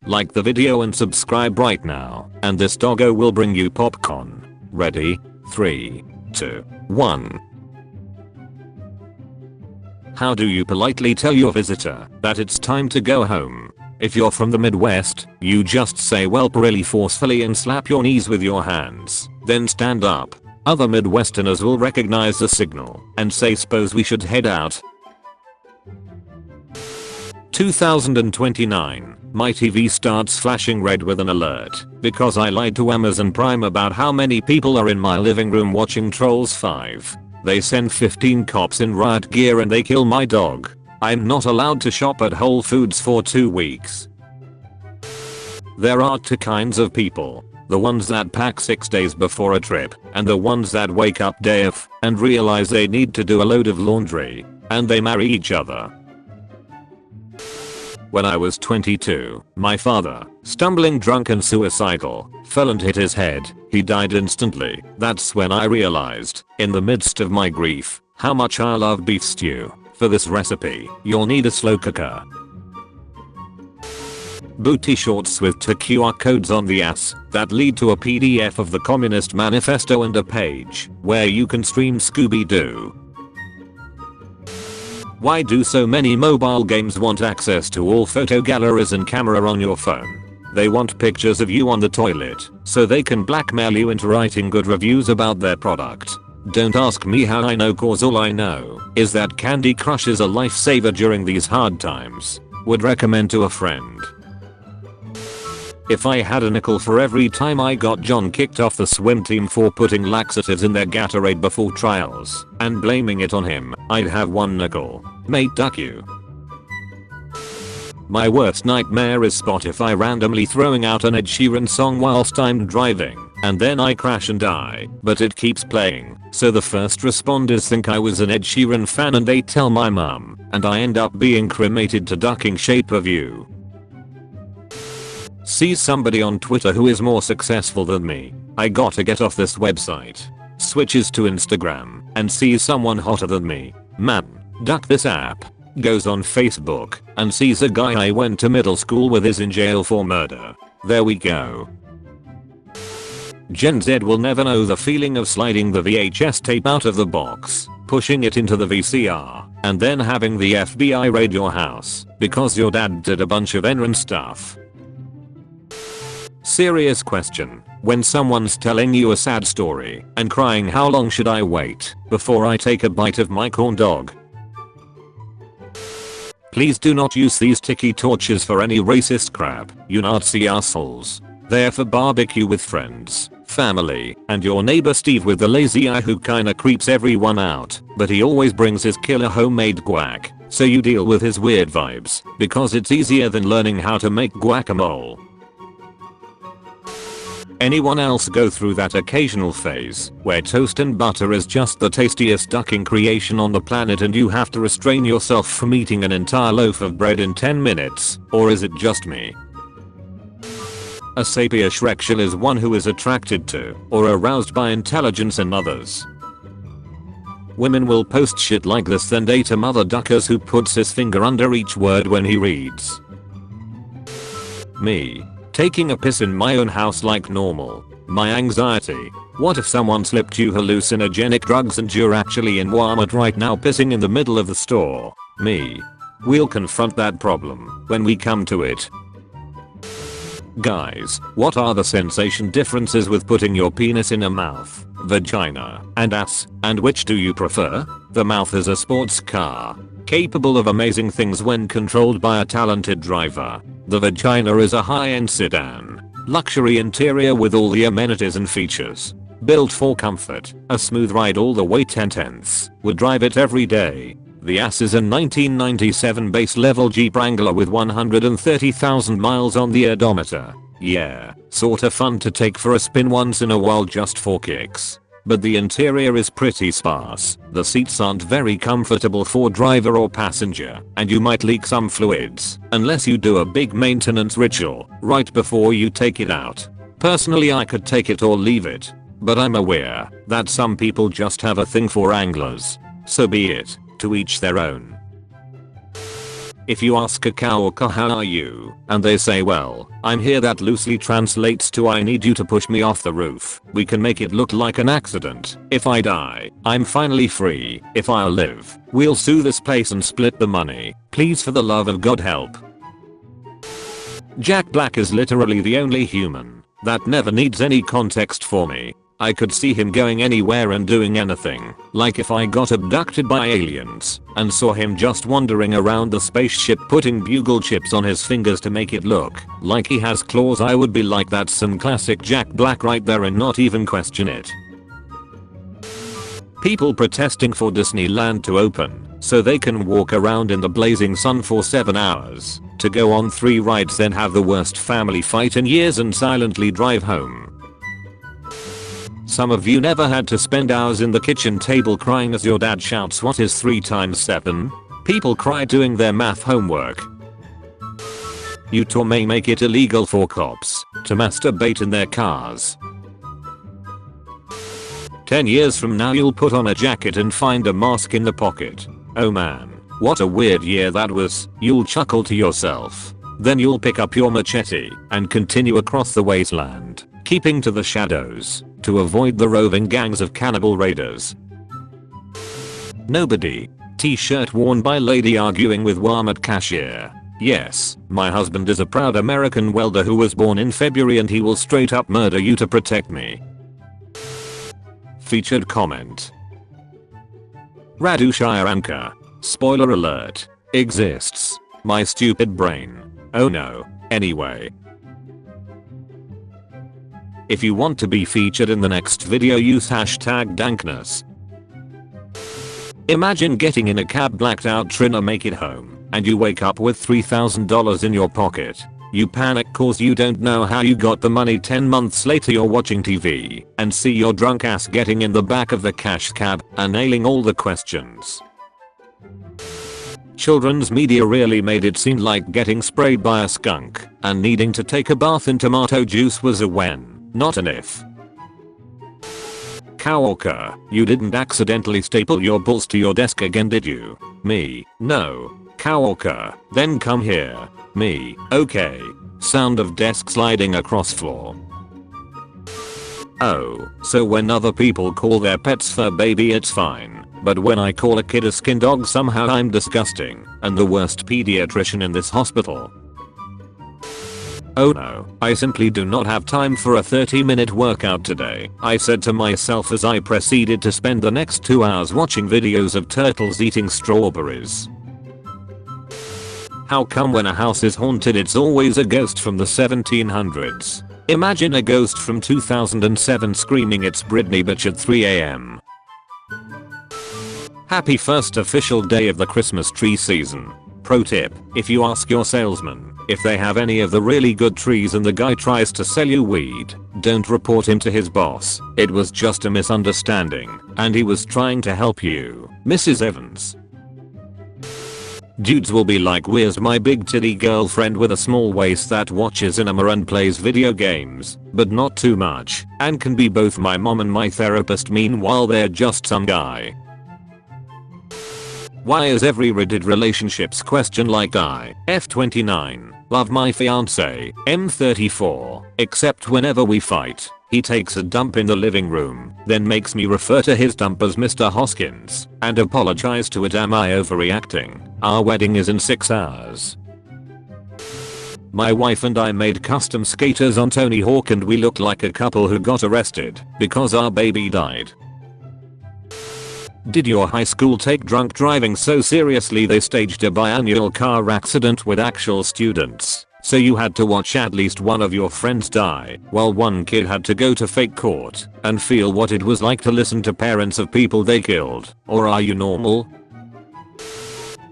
Like the video and subscribe right now, and this doggo will bring you popcorn. Ready? 3, 2, 1. How do you politely tell your visitor that it's time to go home? If you're from the Midwest, you just say welp really forcefully and slap your knees with your hands, then stand up. Other Midwesterners will recognize the signal and say suppose we should head out. 2029, my TV starts flashing red with an alert because I lied to Amazon Prime about how many people are in my living room watching Trolls 5. They send 15 cops in riot gear and they kill my dog. I'm not allowed to shop at Whole Foods for 2 weeks. There are two kinds of people. The ones that pack 6 days before a trip, and the ones that wake up day of and realize they need to do a load of laundry, and they marry each other. When I was 22, my father, stumbling drunk and suicidal, fell and hit his head. He died instantly. That's when I realized, in the midst of my grief, how much I love beef stew. For this recipe, you'll need a slow cooker, booty shorts with 2 QR codes on the ass that lead to a PDF of the Communist Manifesto and a page where you can stream Scooby-Doo. Why do so many mobile games want access to all photo galleries and camera on your phone? They want pictures of you on the toilet so they can blackmail you into writing good reviews about their product. Don't ask me how I know, cause all I know is that Candy Crush is a lifesaver during these hard times. Would recommend to a friend. If I had a nickel for every time I got John kicked off the swim team for putting laxatives in their Gatorade before trials and blaming it on him, I'd have 1 nickel. Mate, duck you. My worst nightmare is Spotify randomly throwing out an Ed Sheeran song whilst I'm driving, and then I crash and die, but it keeps playing, so the first responders think I was an Ed Sheeran fan and they tell my mum, and I end up being cremated to ducking Shape of You. See somebody on Twitter who is more successful than me. I gotta get off this website. Switches to Instagram and sees someone hotter than me. Man, duck this app. Goes on Facebook and sees a guy I went to middle school with is in jail for murder. There we go. Gen Z will never know the feeling of sliding the VHS tape out of the box, pushing it into the VCR, and then having the FBI raid your house because your dad did a bunch of Enron stuff. Serious question. When someone's telling you a sad story and crying, how long should I wait before I take a bite of my corn dog? Please do not use these tiki torches for any racist crap, you Nazi assholes. They're for barbecue with friends, family, and your neighbor Steve with the lazy eye who kinda creeps everyone out, but he always brings his killer homemade guac, so you deal with his weird vibes, because it's easier than learning how to make guacamole. Anyone else go through that occasional phase where toast and butter is just the tastiest ducking creation on the planet and you have to restrain yourself from eating an entire loaf of bread in 10 minutes, or is it just me? A sapiosexual is one who is attracted to or aroused by intelligence in others. Women will post shit like this then date a mother duckers who puts his finger under each word when he reads. Me. Taking a piss in my own house like normal. My anxiety. What if someone slipped you hallucinogenic drugs and you're actually in Walmart right now pissing in the middle of the store? Me. We'll confront that problem when we come to it. Guys, what are the sensation differences with putting your penis in a mouth, vagina, and ass, and which do you prefer? The mouth is a sports car, capable of amazing things when controlled by a talented driver. The vagina is a high-end sedan, luxury interior with all the amenities and features. Built for comfort, a smooth ride all the way 10/10ths, would drive it every day. The ass is a 1997 base level Jeep Wrangler with 130,000 miles on the odometer. Yeah, sorta fun to take for a spin once in a while just for kicks. But the interior is pretty sparse, the seats aren't very comfortable for driver or passenger, and you might leak some fluids, unless you do a big maintenance ritual right before you take it out. Personally I could take it or leave it, but I'm aware that some people just have a thing for anglers. So be it, to each their own. If you ask a coworker how are you, and they say well, I'm here, that loosely translates to I need you to push me off the roof. We can make it look like an accident. If I die, I'm finally free. If I live, we'll sue this place and split the money. Please, for the love of God, help. Jack Black is literally the only human that never needs any context for me. I could see him going anywhere and doing anything. Like if I got abducted by aliens and saw him just wandering around the spaceship putting bugle chips on his fingers to make it look like he has claws, I would be like, that's some classic Jack Black right there, and not even question it. People protesting for Disneyland to open so they can walk around in the blazing sun for 7 hours, to go on 3 rides, then have the worst family fight in years and silently drive home. Some of you never had to spend hours in the kitchen table crying as your dad shouts, what is 3 times 7? People cry doing their math homework. Utah may make it illegal for cops to masturbate in their cars. 10 years from now you'll put on a jacket and find a mask in the pocket. Oh man, what a weird year that was. You'll chuckle to yourself. Then you'll pick up your machete and continue across the wasteland, keeping to the shadows to avoid the roving gangs of cannibal raiders. Nobody. T-shirt worn by lady arguing with Walmart cashier. Yes, my husband is a proud American welder who was born in February and he will straight up murder you to protect me. Featured comment. Radu Shayaranka. Spoiler alert. Exists. My stupid brain. Oh no. Anyway. If you want to be featured in the next video, use hashtag dankness. Imagine getting in a cab blacked out trying to make it home, and you wake up with $3,000 in your pocket. You panic cause you don't know how you got the money. 10 months later you're watching TV and see your drunk ass getting in the back of the cash cab and nailing all the questions. Children's media really made it seem like getting sprayed by a skunk and needing to take a bath in tomato juice was a when, not an if. Coworker, you didn't accidentally staple your balls to your desk again, did you? Me, no. Coworker, then come here. Me, okay. Sound of desk sliding across floor. Oh, so when other people call their pets fur baby it's fine, but when I call a kid a skin dog somehow I'm disgusting and the worst pediatrician in this hospital. Oh no, I simply do not have time for a 30-minute workout today, I said to myself as I proceeded to spend the next 2 hours watching videos of turtles eating strawberries. How come when a house is haunted it's always a ghost from the 1700s? Imagine a ghost from 2007 screaming it's Britney bitch at 3 AM. Happy first official day of the Christmas tree season. Pro tip, if you ask your salesman if they have any of the really good trees and the guy tries to sell you weed, don't report him to his boss. It was just a misunderstanding and he was trying to help you, Mrs. Evans. Dudes will be like, where's my big titty girlfriend with a small waist that watches cinema and plays video games, but not too much, and can be both my mom and my therapist, meanwhile they're just some guy. Why is every Reddit relationships question like I, F29, love my fiance, M34, except whenever we fight, he takes a dump in the living room, then makes me refer to his dump as Mr. Hoskins, and apologize to it. Am I overreacting? Our wedding is in 6 hours. My wife and I made custom skaters on Tony Hawk and we looked like a couple who got arrested because our baby died. Did your high school take drunk driving so seriously they staged a biannual car accident with actual students? So you had to watch at least one of your friends die, while one kid had to go to fake court and feel what it was like to listen to parents of people they killed? Or are you normal?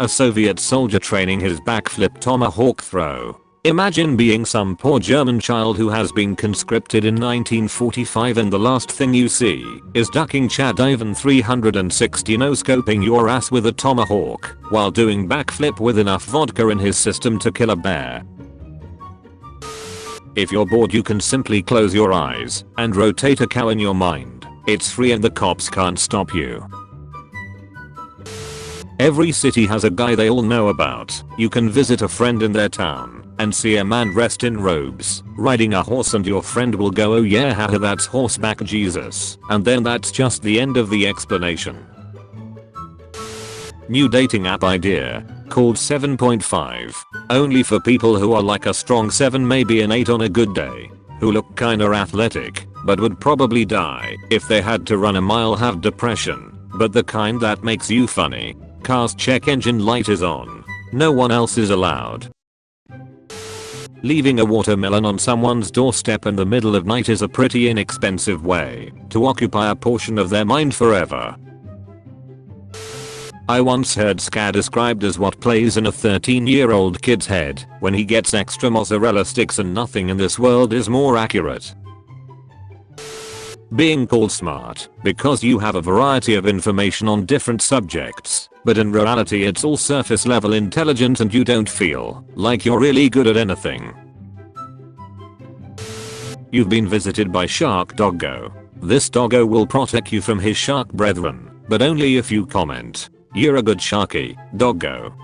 A Soviet soldier training his backflip tomahawk throw. Imagine being some poor German child who has been conscripted in 1945 and the last thing you see is ducking Chad Ivan 360 no-scoping your ass with a tomahawk while doing backflip with enough vodka in his system to kill a bear. If you're bored you can simply close your eyes and rotate a cow in your mind. It's free and the cops can't stop you. Every city has a guy they all know about. You can visit a friend in their town and see a man dressed in robes riding a horse, and your friend will go, oh yeah, haha, that's horseback Jesus. And then that's just the end of the explanation. New dating app idea called 7.5. Only for people who are like a strong 7, maybe an 8 on a good day. Who look kinda athletic but would probably die if they had to run a mile, have depression, but the kind that makes you funny. Cars check engine light is on. No one else is allowed. Leaving a watermelon on someone's doorstep in the middle of night is a pretty inexpensive way to occupy a portion of their mind forever. I once heard ska described as what plays in a 13-year-old kid's head when he gets extra mozzarella sticks, and nothing in this world is more accurate. Being called smart because you have a variety of information on different subjects, but in reality it's all surface level intelligence and you don't feel like you're really good at anything. You've been visited by Shark Doggo. This doggo will protect you from his shark brethren, but only if you comment, "You're a good sharky, doggo."